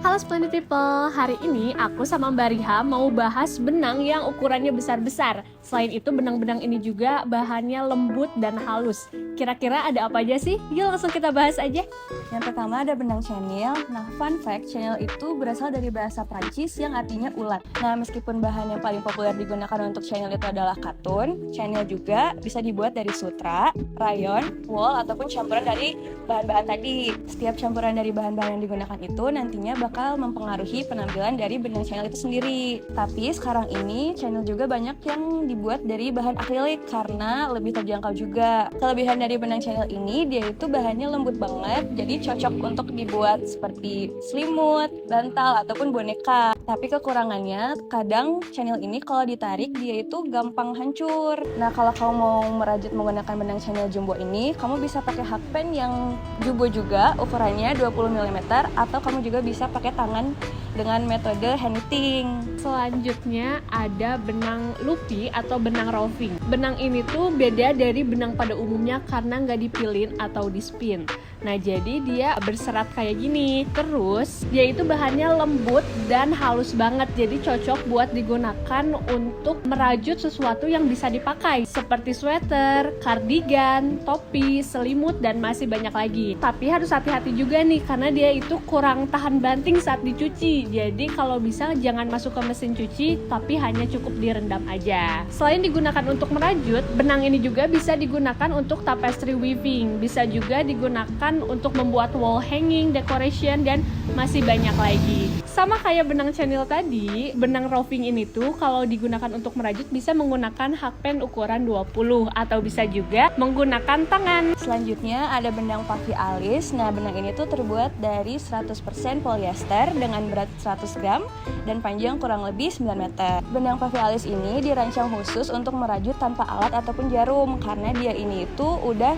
Halo Splendid People, hari ini aku sama Mbak Riha mau bahas benang yang ukurannya besar-besar. Selain itu benang-benang ini juga bahannya lembut dan halus. Kira-kira ada apa aja sih? Yuk langsung kita bahas aja. Yang pertama ada benang chenille. Nah, fun fact, chenille itu berasal dari bahasa Prancis yang artinya ulat. Nah, meskipun bahan yang paling populer digunakan untuk chenille itu adalah katun, chenille juga bisa dibuat dari sutra, rayon, wool, ataupun campuran dari bahan-bahan tadi. Setiap campuran dari bahan-bahan yang digunakan itu nantinya bakal mempengaruhi penampilan dari benang chenille itu sendiri. Tapi sekarang ini chenille juga banyak yang dibuat dari bahan akrilik karena lebih terjangkau juga. Kelebihan dari benang chenille ini, dia itu bahannya lembut banget, jadi cocok untuk dibuat seperti selimut, bantal, ataupun boneka. Tapi kekurangannya, kadang chenille ini kalau ditarik dia itu gampang hancur. Nah, kalau kamu mau merajut menggunakan benang chenille jumbo ini, kamu bisa pakai hakpen yang jumbo juga, ukurannya 20 mm, atau kamu juga bisa pakai tangan dengan metode hand knitting. Selanjutnya ada benang lupi atau benang roving. Benang ini tuh beda dari benang pada umumnya karena nggak dipilin atau dispin. Nah, jadi dia berserat kayak gini. Terus dia itu bahannya lembut dan halus banget, jadi cocok buat digunakan untuk merajut sesuatu yang bisa dipakai seperti sweater, kardigan, topi, selimut, dan masih banyak lagi. Tapi harus hati-hati juga nih karena dia itu kurang tahan banting saat dicuci. Jadi kalau bisa jangan masuk ke mesin cuci, tapi hanya cukup direndam aja. Selain digunakan untuk merajut, benang ini juga bisa digunakan untuk tapestry weaving, bisa juga digunakan untuk membuat wall hanging, decoration, dan masih banyak lagi. Sama kayak benang chenille tadi, benang roving ini tuh kalau digunakan untuk merajut bisa menggunakan hakpen ukuran 20 atau bisa juga menggunakan tangan. Selanjutnya ada benang puffy alis. Nah, benang ini tuh terbuat dari 100% polyester dengan berat 100 gram dan panjang kurang lebih 9 meter. Benang puffy alis ini dirancang khusus untuk merajut tanpa alat ataupun jarum karena dia ini itu udah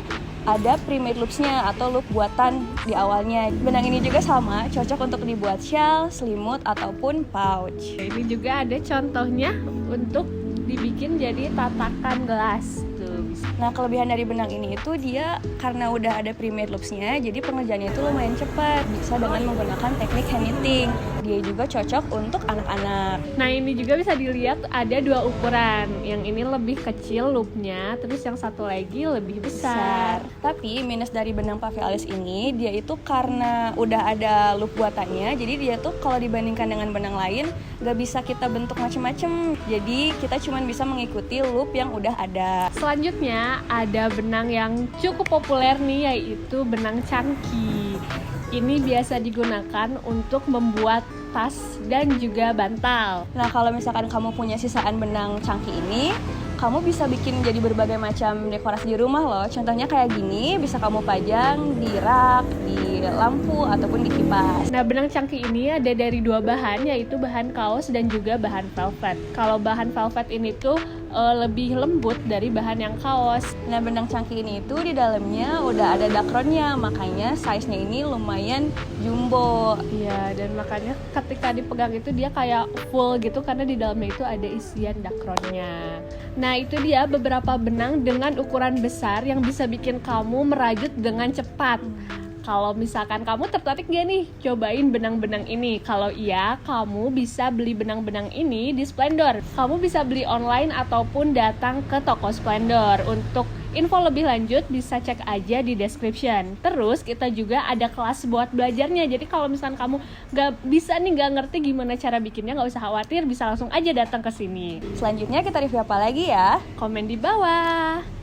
ada pre-made loopsnya atau loop buatan di awalnya. Benang ini juga sama, cocok untuk dibuat shawl, selimut, ataupun pouch. Ini juga ada contohnya untuk dibikin jadi tatakan gelas. Nah, kelebihan dari benang ini itu dia karena udah ada pre-made loopsnya, jadi pengerjaannya itu lumayan cepat, bisa dengan menggunakan teknik hand knitting. Dia juga cocok untuk anak-anak. Nah, ini juga bisa dilihat ada dua ukuran. Yang ini lebih kecil loopnya, terus yang satu lagi lebih besar. Tapi minus dari benang puffy alis ini, dia itu karena udah ada loop buatannya, jadi dia tuh kalau dibandingkan dengan benang lain gak bisa kita bentuk macem-macem. Jadi kita cuma bisa mengikuti loop yang udah ada. Selanjutnya ada benang yang cukup populer nih, yaitu benang cangki. Ini biasa digunakan untuk membuat tas dan juga bantal. Nah, kalau misalkan kamu punya sisaan benang cangki ini, kamu bisa bikin jadi berbagai macam dekorasi di rumah loh. Contohnya kayak gini, bisa kamu pajang di rak, di lampu, ataupun di kipas. Nah, benang cangki ini ada dari dua bahan, yaitu bahan kaos dan juga bahan velvet. Kalau bahan velvet ini tuh lebih lembut dari bahan yang kaos. Nah, benang cangki ini itu di dalamnya udah ada dakronnya, makanya size-nya ini lumayan jumbo. Iya, dan makanya ketika dipegang itu dia kayak full gitu karena di dalamnya itu ada isian dakronnya. Nah, itu dia beberapa benang dengan ukuran besar yang bisa bikin kamu merajut dengan cepat. Kalau misalkan kamu tertarik gak nih cobain benang-benang ini? Kalau iya, kamu bisa beli benang-benang ini di Splendor. Kamu bisa beli online ataupun datang ke toko Splendor. Untuk info lebih lanjut bisa cek aja di description. Terus kita juga ada kelas buat belajarnya. Jadi kalau misalkan kamu gak bisa nih, gak ngerti gimana cara bikinnya, gak usah khawatir, bisa langsung aja datang ke sini. Selanjutnya kita review apa lagi ya? Komen di bawah.